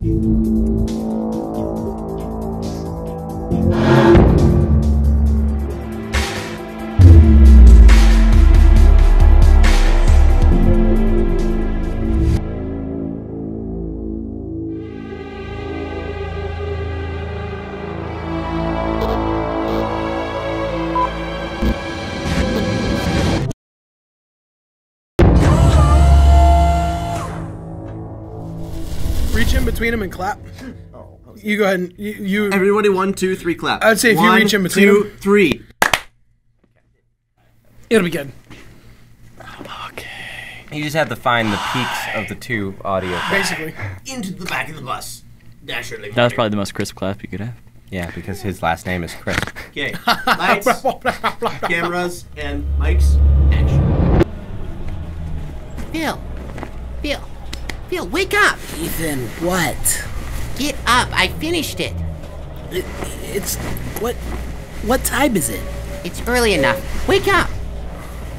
Reach in between them and clap. You go ahead and you. Everybody, 1, 2, 3, clap. I'd say if you reach in between 1, 2, them, 3. It'll be good. Okay. You just have to find the peaks of the two audio. Basically. Into the back of the bus. Dasher. That was probably the most crisp clap you could have. Yeah, because his last name is Chris. Okay. Lights, cameras, and mics. Action. Phil, wake up! Ethan, what? Get up, I finished it. It's... What time is it? It's early enough. Wake up!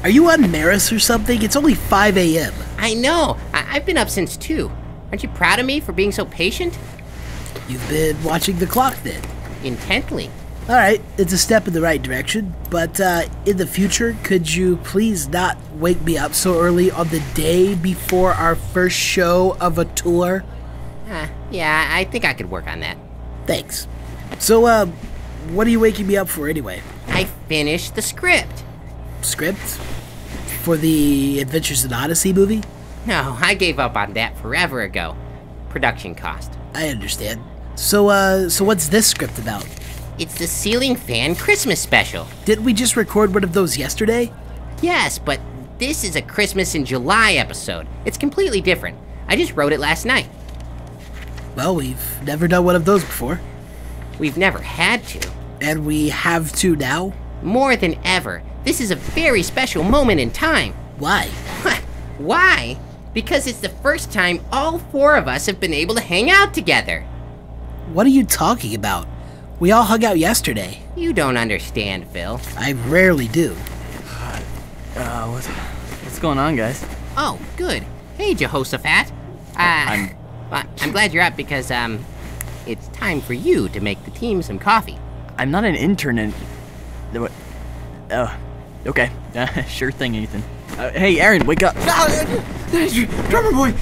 Are you on Maris or something? It's only 5 a.m. I know. I've been up since 2. Aren't you proud of me for being so patient? You've been watching the clock then. Intently. Alright, it's a step in the right direction, but in the future, could you please not wake me up so early on the day before our first show of a tour? Yeah, I think I could work on that. Thanks. So, what are you waking me up for anyway? I finished the script. Script? For the Adventures in Odyssey movie? No, I gave up on that forever ago. Production cost. I understand. So what's this script about? It's the Ceiling Fan Christmas special. Didn't we just record one of those yesterday? Yes, but this is a Christmas in July episode. It's completely different. I just wrote it last night. Well, we've never done one of those before. We've never had to. And we have to now? More than ever. This is a very special moment in time. Why? Why? Because it's the first time all 4 of us have been able to hang out together. What are you talking about? We all hung out yesterday. You don't understand, Phil. I rarely do. What's going on, guys? Oh, good. Hey, Jehoshaphat. I'm glad you're up because, it's time for you to make the team some coffee. I'm not an intern and... okay. Sure thing, Ethan. Hey, Aaron, wake up. Drummer boy.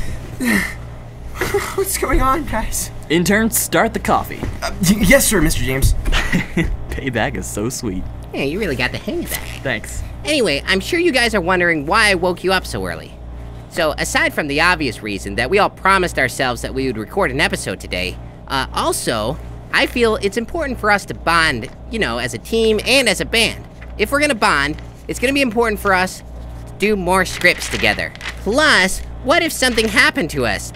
What's going on, guys? Intern, start the coffee. Yes, sir, Mr. James. Payback is so sweet. Yeah, you really got the hang of that. Thanks. Anyway, I'm sure you guys are wondering why I woke you up so early. So, aside from the obvious reason that we all promised ourselves that we would record an episode today, also, I feel it's important for us to bond, as a team and as a band. If we're gonna bond, it's gonna be important for us to do more scripts together. Plus, what if something happened to us?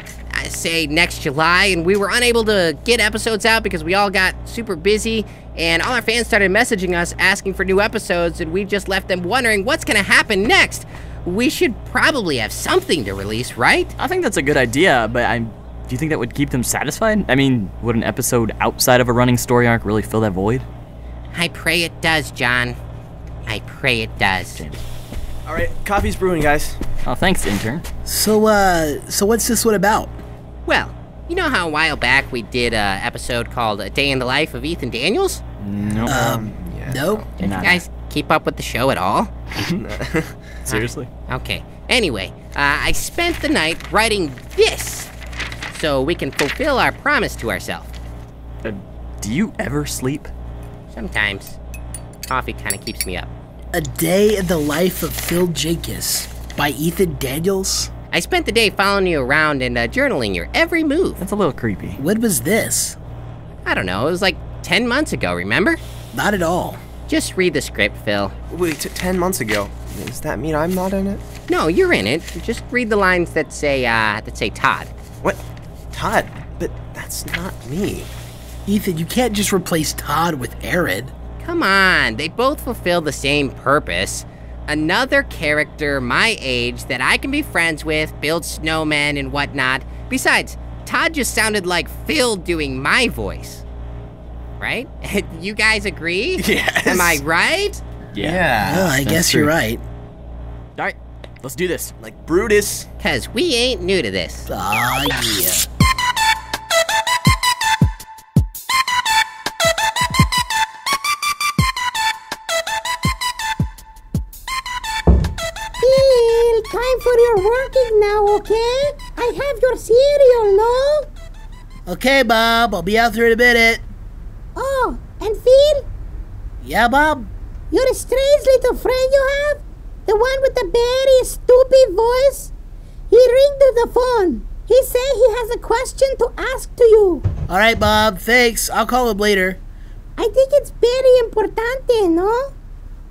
Say next July and we were unable to get episodes out because we all got super busy and all our fans started messaging us asking for new episodes and we just left them wondering what's gonna happen next. We should probably have something to release, right? I think that's a good idea, but do you think that would keep them satisfied? I mean, would an episode outside of a running story arc really fill that void? I pray it does, John. I pray it does. All right, coffee's brewing, guys. Oh, thanks, intern. So what's this one about? Well, you know how a while back we did an episode called A Day in the Life of Ethan Daniels? No. Yeah. No? Did you guys keep up with the show at all? Seriously? Okay. Anyway, I spent the night writing this so we can fulfill our promise to ourselves. Do you ever sleep? Sometimes. Coffee kind of keeps me up. A Day in the Life of Phil Jenkins by Ethan Daniels? I spent the day following you around and journaling your every move. That's a little creepy. When was this? I don't know, it was like 10 months ago, remember? Not at all. Just read the script, Phil. Wait, 10 months ago. Does that mean I'm not in it? No, you're in it. Just read the lines that say Todd. What? Todd? But that's not me. Ethan, you can't just replace Todd with Aaron. Come on, they both fulfill the same purpose. Another character my age that I can be friends with, build snowmen and whatnot. Besides, Todd just sounded like Phil doing my voice. Right? You guys agree? Yes. Am I right? Yeah. Well, I guess true. you're right. All right, let's do this. Like Brutus. Cause we ain't new to this. Ah, yeah. Okay, Bob, I'll be out there in a minute. Oh, and Phil? Yeah, Bob? You're a strange little friend you have? The one with the very stupid voice? He ringed to the phone. He said he has a question to ask to you. All right, Bob, thanks. I'll call him later. I think it's very importante, no?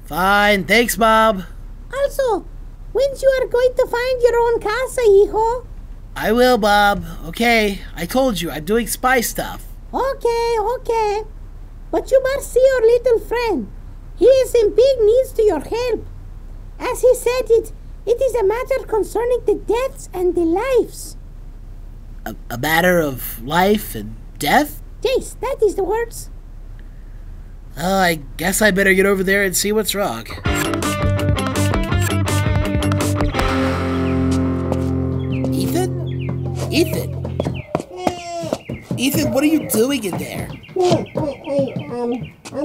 Fine, thanks, Bob. Also, when you are going to find your own casa, hijo? I will, Bob. Okay, I told you, I'm doing spy stuff. Okay. But you must see your little friend. He is in big needs to your help. As he said, it is a matter concerning the deaths and the lives. A matter of life and death? Yes, that is the words. I guess I better get over there and see what's wrong. Ethan, what are you doing in there? On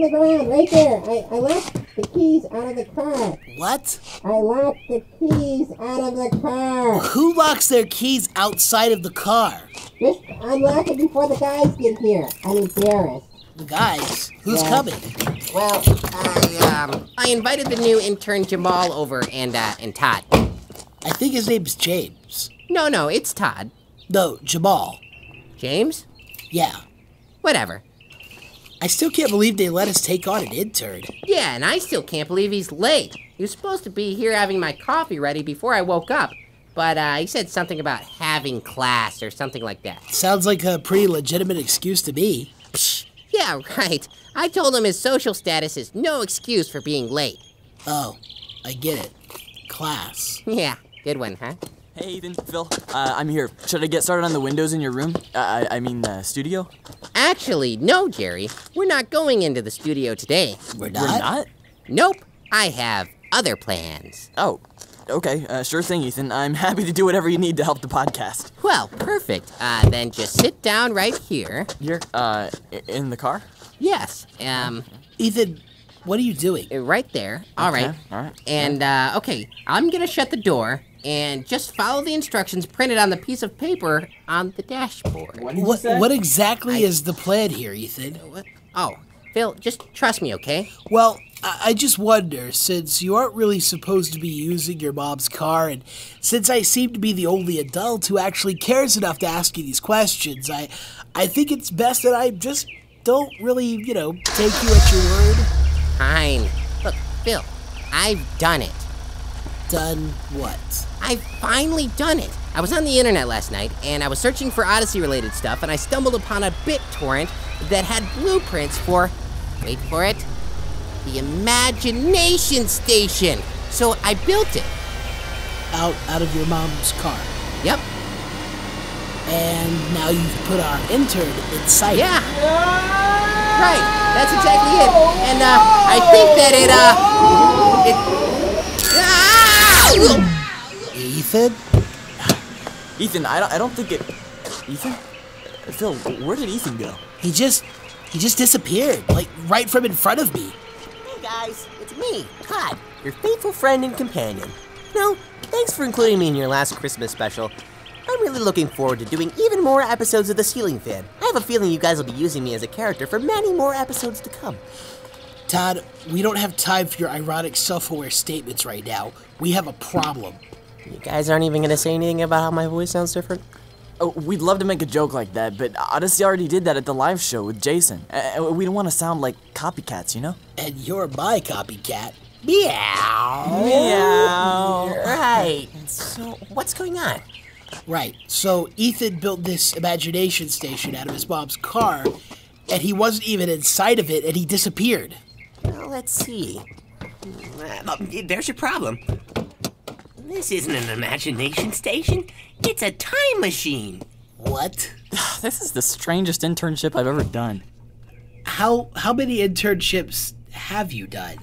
the ground, right there. I left the keys out of the car. What? I locked the keys out of the car. Who locks their keys outside of the car? Just unlock it before the guys get here. I'm embarrassed. The guys? Who's coming? Well, I invited the new intern Jamal over and Todd. I think his name's James. No, it's Todd. No, Jamal. James? Yeah. Whatever. I still can't believe they let us take on an intern. Yeah, and I still can't believe he's late. He was supposed to be here having my coffee ready before I woke up, but he said something about having class or something like that. Sounds like a pretty legitimate excuse to me. Psh, yeah, right. I told him his social status is no excuse for being late. Oh, I get it. Class. Yeah, good one, huh? Hey, Ethan, Phil, I'm here. Should I get started on the windows in your room? I mean, studio? Actually, no, Jerry. We're not going into the studio today. We're not? We're not? Nope. I have other plans. Oh, okay. Sure thing, Ethan. I'm happy to do whatever you need to help the podcast. Well, perfect. Then just sit down right here. Here? In the car? Yes. Ethan, what are you doing? Right there. All right. And, okay, I'm gonna shut the door. And just follow the instructions printed on the piece of paper on the dashboard. What exactly is the plan here, Ethan? What? Oh, Phil, just trust me, okay? Well, I just wonder, since you aren't really supposed to be using your mom's car, and since I seem to be the only adult who actually cares enough to ask you these questions, I think it's best that I just don't really, take you at your word. Fine. Look, Phil, I've done it. Done what? I've finally done it. I was on the internet last night, and I was searching for Odyssey-related stuff, and I stumbled upon a BitTorrent that had blueprints for, wait for it, the Imagination Station. So I built it. Out of your mom's car? Yep. And now you've put our intern inside Yeah. it. Right. That's exactly it. And, I think that Ethan? Ethan, I don't think it... Ethan? Phil, where did Ethan go? He just disappeared, like right from in front of me. Hey guys, it's me, Todd, your faithful friend and companion. Thanks for including me in your last Christmas special. I'm really looking forward to doing even more episodes of The Ceiling Fan. I have a feeling you guys will be using me as a character for many more episodes to come. Todd, we don't have time for your ironic self-aware statements right now. We have a problem. You guys aren't even gonna say anything about how my voice sounds different? Oh, we'd love to make a joke like that, but Odyssey already did that at the live show with Jason. We don't want to sound like copycats, you know? And you're my copycat. Meow. Meow. Right. So, what's going on? Right. So Ethan built this imagination station out of his mom's car, and he wasn't even inside of it, and he disappeared. Well, let's see. There's your problem. This isn't an imagination station. It's a time machine. What? This is the strangest internship I've ever done. How many internships have you done?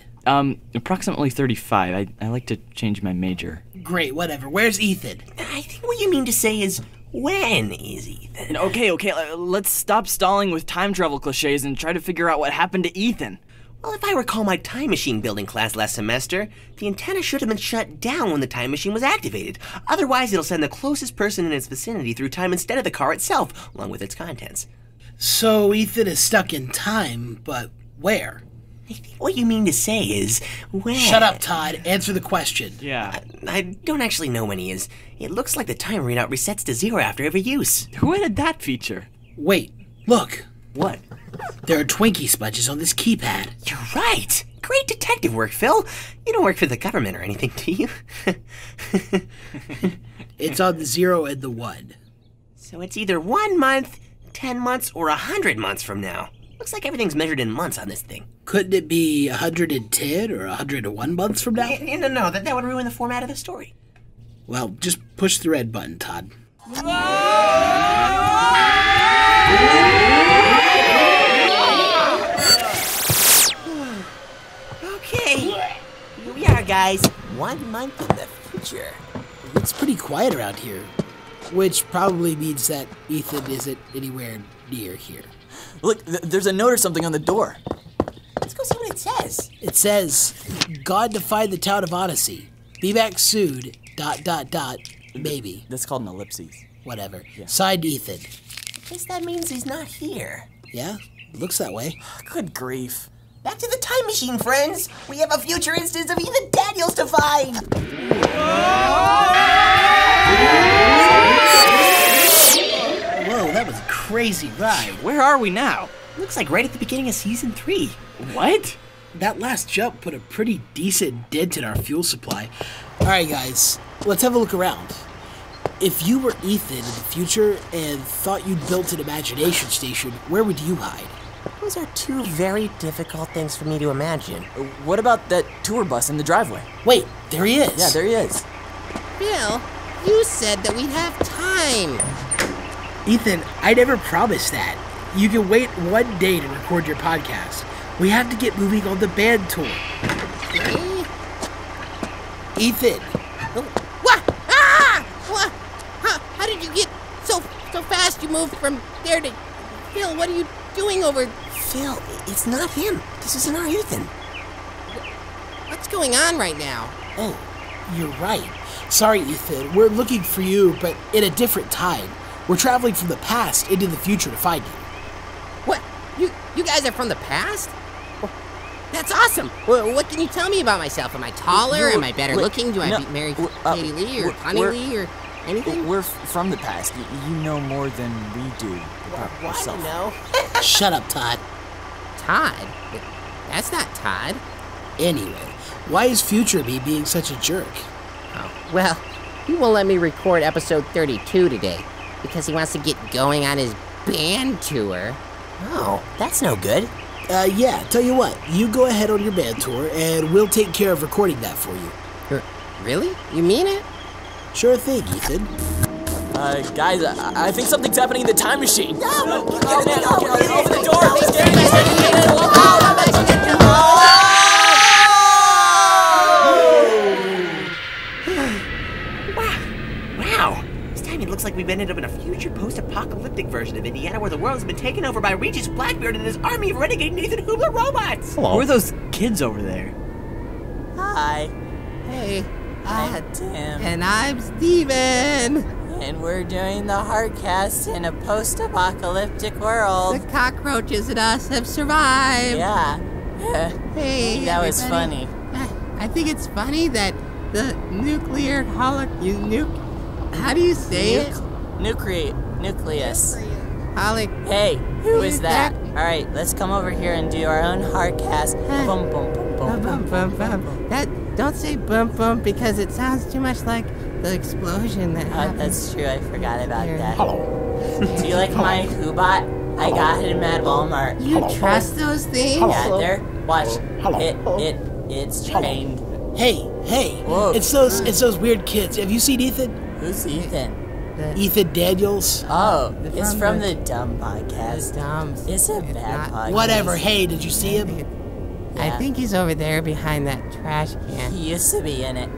Approximately 35. I like to change my major. Great, whatever. Where's Ethan? I think what you mean to say is, when is Ethan? Okay, let's stop stalling with time travel cliches and try to figure out what happened to Ethan. Well, if I recall my time machine building class last semester, the antenna should have been shut down when the time machine was activated. Otherwise, it'll send the closest person in its vicinity through time instead of the car itself, along with its contents. So Ethan is stuck in time, but where? I think what you mean to say is, where? Shut up, Todd. Answer the question. Yeah. I don't actually know when he is. It looks like the time readout resets to 0 after every use. Who added that feature? Wait, look. What? There are Twinkie smudges on this keypad. You're right. Great detective work, Phil. You don't work for the government or anything, do you? It's on the 0 and the 1. So it's either 1 month, 10 months, or 100 months from now. Looks like everything's measured in months on this thing. Couldn't it be 110 or 101 months from now? No, that would ruin the format of the story. Well, just push the red button, Todd. Okay, here we are, guys. 1 month in the future. It's pretty quiet around here, which probably means that Ethan isn't anywhere near here. Look, there's a note or something on the door. Let's go see what it says. It says, God defied the town of Odyssey. Be back soon, ... maybe. That's called an ellipses. Whatever. Yeah. Signed, Ethan. I guess that means he's not here. Yeah, looks that way. Good grief. Back to the time machine, friends. We have a future instance of Ethan Daniels to find. Whoa, that was a crazy ride. Where are we now? Looks like right at the beginning of season 3. What? That last jump put a pretty decent dent in our fuel supply. All right, guys, let's have a look around. If you were Ethan in the future and thought you'd built an imagination station, where would you hide? Those are two very difficult things for me to imagine. What about that tour bus in the driveway? Wait, there he is. Yeah, there he is. Bill, you said that we'd have time. Ethan, I never promised that. You can wait 1 day to record your podcast. We have to get moving on the band tour. Ethan. What? Ah! What? How did you get so fast? You moved from there to... Phil, what are you doing over... Phil, it's not him. This isn't our Ethan. What's going on right now? Oh, you're right. Sorry, Ethan. We're looking for you, but in a different time. We're traveling from the past into the future to find you. What? You guys are from the past? Well, that's awesome. Well, what can you tell me about myself? Am I taller? Am I better looking? Do I marry Katie Lee or Connie Lee or anything? We're from the past. You know more than we do about I yourself. don't know. Shut up, Todd. Todd? That's not Todd. Anyway, why is future me being such a jerk? Oh, well, he won't let me record episode 32 today because he wants to get going on his band tour. Oh, that's no good. Yeah, tell you what. You go ahead on your band tour, and we'll take care of recording that for you. Really? You mean it? Sure thing, Ethan. Guys, I think something's happening in the time machine. No! Oh, man, open the door! It's getting Wow. This time it looks like we've ended up in a future post-apocalyptic version of Indiana where the world has been taken over by Regis Blackbeard and his army of renegade Nathan Hubler robots. Who are those kids over there? Hi, Hey, I'm Tim, and I'm Steven. and we're doing the Heartcast in a post-apocalyptic world. The cockroaches and us have survived. Yeah. Hey, That was everybody. funny. I think it's funny that the nuclear how do you say it? Nucleus. Hey, Who is that? Alright, let's come over here and do our own Heartcast. Boom, boom, boom, boom, boom, boom, boom. That don't say bum bum because it sounds too much like the explosion that happened. That's true, I forgot about Here. that. Do you like my Hoobot? I got it at Walmart. You trust those things? Yeah, there. Watch. It's trained. Hey, Whoa. it's those weird kids. Have you seen Ethan? Who's Ethan? Ethan Daniels? Oh, it's from from the- the Dumb Podcast. Dumbs. It's a bad podcast. Whatever. Hey, did you see him? I think he's over there behind that trash can. He used to be in it.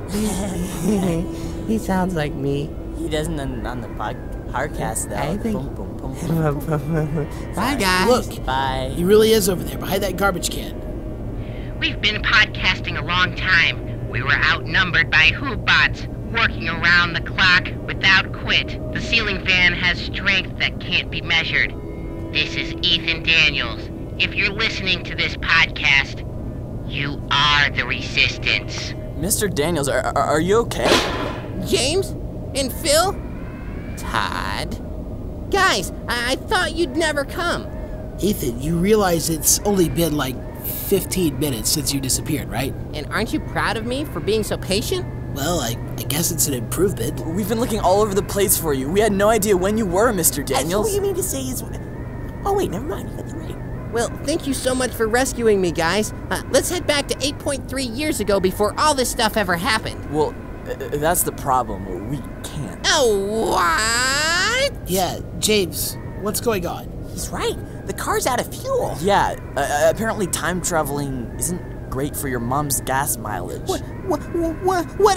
He sounds like me. He doesn't on the Heartcast though. I think- Boom, boom, boom, boom. Bye, guys. Look, Bye. he really is over there behind that garbage can. We've been podcasting a long time. We were outnumbered by Hoobbots, working around the clock without quit. The ceiling fan has strength that can't be measured. This is Ethan Daniels. If you're listening to this podcast, you are the Resistance. Mr. Daniels, are you okay? James? And Phil? Todd? Guys, I thought you'd never come. Ethan, you realize it's only been like 15 minutes since you disappeared, right? And aren't you proud of me for being so patient? Well, I guess it's an improvement. We've been looking all over the place for you. We had no idea when you were, Mr. Daniels. What you mean to say is... Oh, wait, never mind. You're right. Well, thank you so much for rescuing me, guys. Let's head back to 8.3 years ago before all this stuff ever happened. Well, that's the problem. We can't. Oh, what? Yeah, James, what's going on? He's right. The car's out of fuel. Yeah, apparently time traveling isn't great for your mom's gas mileage. What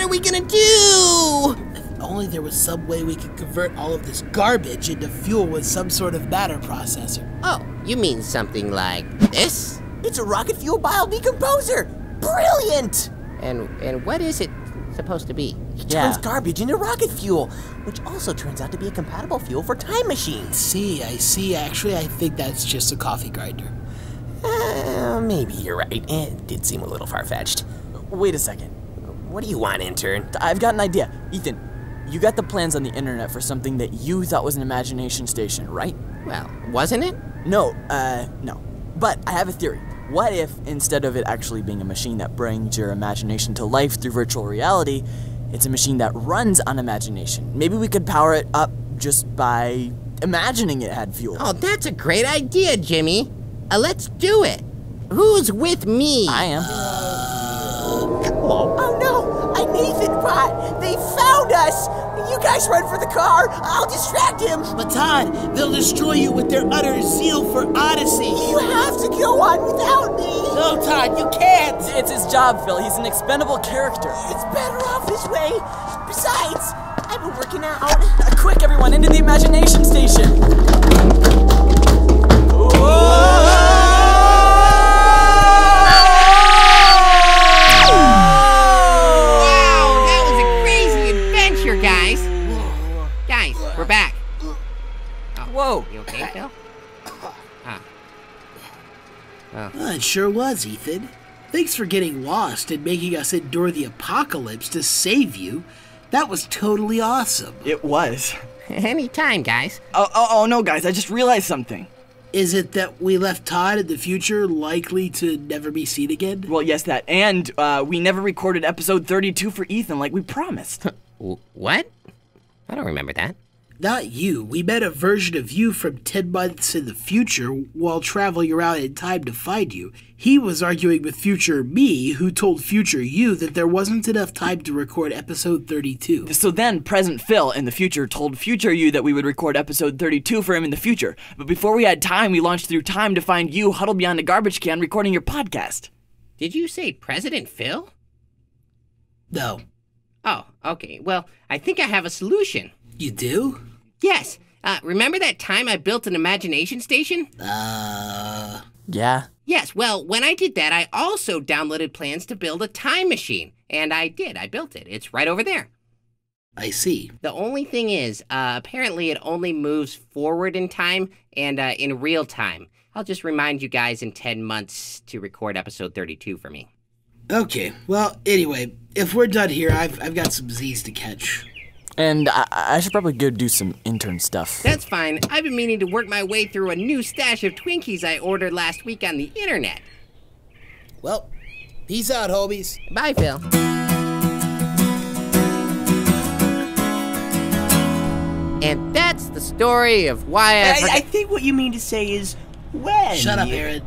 are we gonna do? If only there was some way we could convert all of this garbage into fuel with some sort of matter processor. Oh, you mean something like this? It's a rocket fuel biodecomposer. Brilliant! And what is it supposed to be? It turns garbage into rocket fuel, which also turns out to be a compatible fuel for time machines. I see. Actually, I think that's just a coffee grinder. Maybe you're right. It did seem a little far-fetched. Wait a second. What do you want, intern? I've got an idea. Ethan, you got the plans on the internet for something that you thought was an imagination station, right? Well, wasn't it? No. But I have a theory. What if, instead of it actually being a machine that brings your imagination to life through virtual reality, it's a machine that runs on imagination? Maybe we could power it up just by imagining it had fuel. Oh, that's a great idea, Jimmy. Let's do it. Who's with me? I am. Oh no! I'm Nathan Bot! They found us! You guys run for the car! I'll distract him! But Todd, they'll destroy you with their utter zeal for Odyssey. You have to go on without me! No, Todd, you can't! It's his job, Phil. He's an expendable character. It's better off this way. Besides, I've been working out. Quick, everyone, into the imagination station! We're back. Oh, Whoa. You okay, Phil? Well, it sure was, Ethan. Thanks for getting lost and making us endure the apocalypse to save you. That was totally awesome. It was. Anytime, guys. Oh no, guys, I just realized something. Is it that we left Todd in the future likely to never be seen again? Well, yes, that. And we never recorded episode 32 for Ethan like we promised. What? I don't remember that. Not you. We met a version of you from 10 months in the future while traveling around in time to find you. He was arguing with future me, who told future you that there wasn't enough time to record episode 32. So then, present Phil in the future told future you that we would record episode 32 for him in the future. But before we had time, we launched through time to find you huddled behind a garbage can recording your podcast. Did you say President Phil? No. Oh, okay. Well, I think I have a solution. You do? Yes. Remember that time I built an imagination station? Yeah. Yes, well, when I did that, I also downloaded plans to build a time machine. And I did. I built it. It's right over there. I see. The only thing is, apparently it only moves forward in time and in real time. I'll just remind you guys in 10 months to record episode 32 for me. Okay, well, anyway, if we're done here, I've got some Z's to catch. And I should probably go do some intern stuff. That's fine. I've been meaning to work my way through a new stash of Twinkies I ordered last week on the internet. Well, peace out, homies. Bye, Phil. And that's the story of why I think what you mean to say is when. Shut up, Aaron.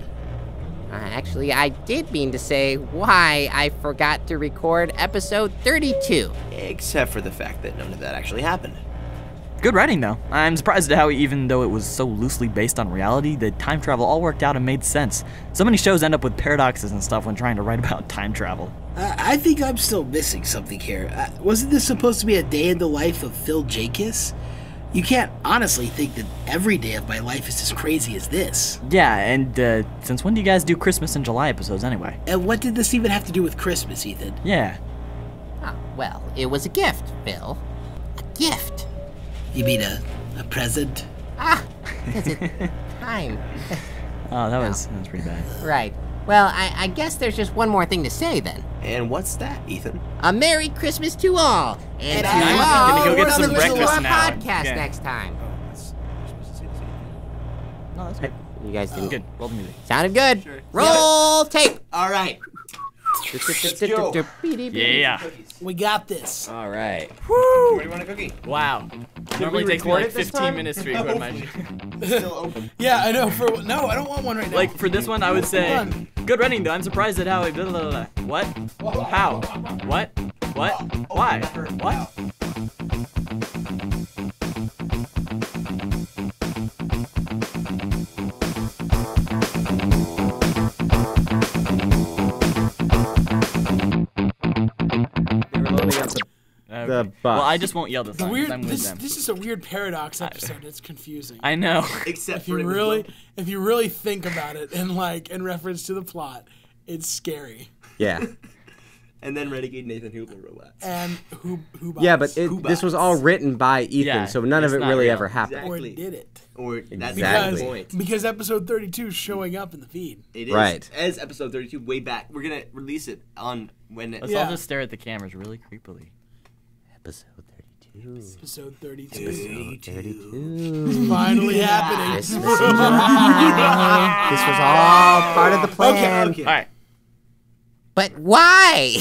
Actually, I did mean to say why I forgot to record episode 32. Except for the fact that none of that actually happened. Good writing, though. I'm surprised at how, even though it was so loosely based on reality, the time travel all worked out and made sense. So many shows end up with paradoxes and stuff when trying to write about time travel. I think I'm still missing something here. Wasn't this supposed to be a day in the life of Phil Jacobs? You can't honestly think that every day of my life is as crazy as this. Yeah, and since when do you guys do Christmas and July episodes anyway? And what did this even have to do with Christmas, Ethan? Yeah. Oh, well, it was a gift, Phil. A gift. You mean a present? Is it time? Oh, that was pretty bad. Right. Well, I guess there's just one more thing to say then. And what's that, Ethan? A Merry Christmas to all! And to I'm all, gonna go get some listen to breakfast our now. podcast Okay. next time. No, that's good. You guys didn't. Good. Roll the music. Sounded good. Roll tape. All right. Yeah. We got this. All right. Where do you want a cookie? Wow. Normally we takes me record like it this 15 time? minutes to record my It's still open. Yeah, I know. No, I don't want one right now. Like, for this one, I would say, Hold good running, though. I'm surprised at how it... Blah, blah, blah. What? How? What? What? Why? What? The well, I just won't yell this time. 'cause Weird. I'm with them. This is a weird paradox episode. It's confusing. I know. Except If for you really think about it and like in reference to the plot, it's scary. Yeah. And then Renegade Nathan Hubler robots. And who Yeah, but this was all written by Ethan, Yeah, so none of it's it not really real. ever happened. or Exactly. did it? Or that's Exactly. the point. Because episode 32 is showing up in the feed. It is Right. as episode 32 way back. We're gonna release it on when it. Let's Yeah. all just stare at the cameras really creepily. Episode 32. Episode 32. Episode 32. Finally happening. This was all part of the plan. Okay. All right. But why?